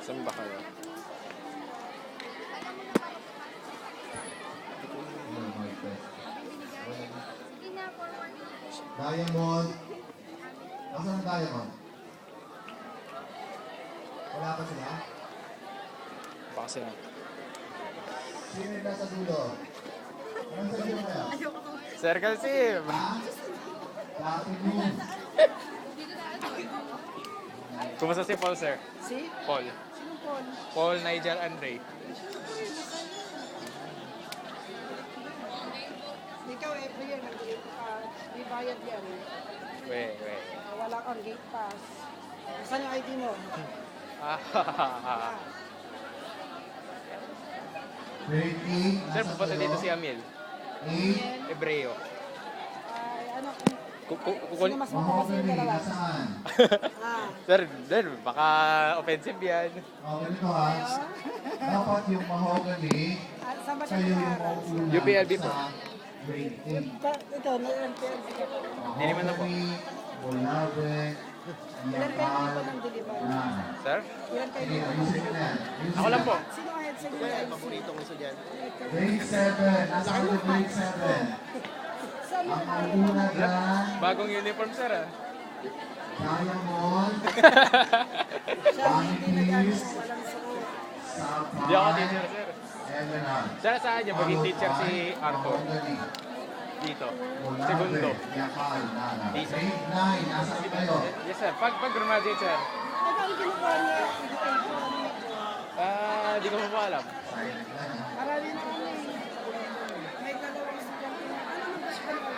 Saan ba kayo? Diamond. Nasaan ang diamond? Wala pa sila? Baka sila. Sino yung nasa dulo? Anong sa dulo kaya? Circle Sim! Ha? Dati mo. Kumusta si Paul, sir? Si? Paul. Sinong Paul? Paul, Nigel, Andre. Ikaw every year nag-gate pass. Di bayad yan. We. Wala kang gate pass. Saan yung ID mo? Grade 8. Sir, pupunta dito si Amil. 8. Hebreo. Ay, ano? Kukul... Sino mas mataas yung Mahogany. dalawa? Nasaan? Sir, baka offensive yan. Ganito ha. Dapat yung mahogany, Saan ba siya kayo yung nag-aaral? mauuna UPLB po. sa grade 8. Ito, na-MPLB ka pa. Hindi naman na po. Bulabe, Ilan kayo Yakal, dito ng deliver? yan. Sir? Ilan kayo Sige, dito? ayusin mo na yan. Ayusin Ako lang mo. po. Sino ang head sa inyo? Paborito ko sa dyan. Grade 7. Nasaan yung grade 7? Saan mo Ang nag-aaral? mauuna dyan, Bagong uniform, sir, ah. Diamond, Siya ang hindi nag-aaral. Amethyst, Walang suot. Hindi ako Sapphire, teacher, sir. Emerald. Sir, saan niya maging teacher si Arthur? Mahogany, Dito. Bulabe, Segundo. Yakal, Nara. Dito. Grade 9. Nasaan kayo? Yes, sir. Pag graduate, sir. Ito ang kinukuha niya. Education. Di ko pa alam. Silent lang ha.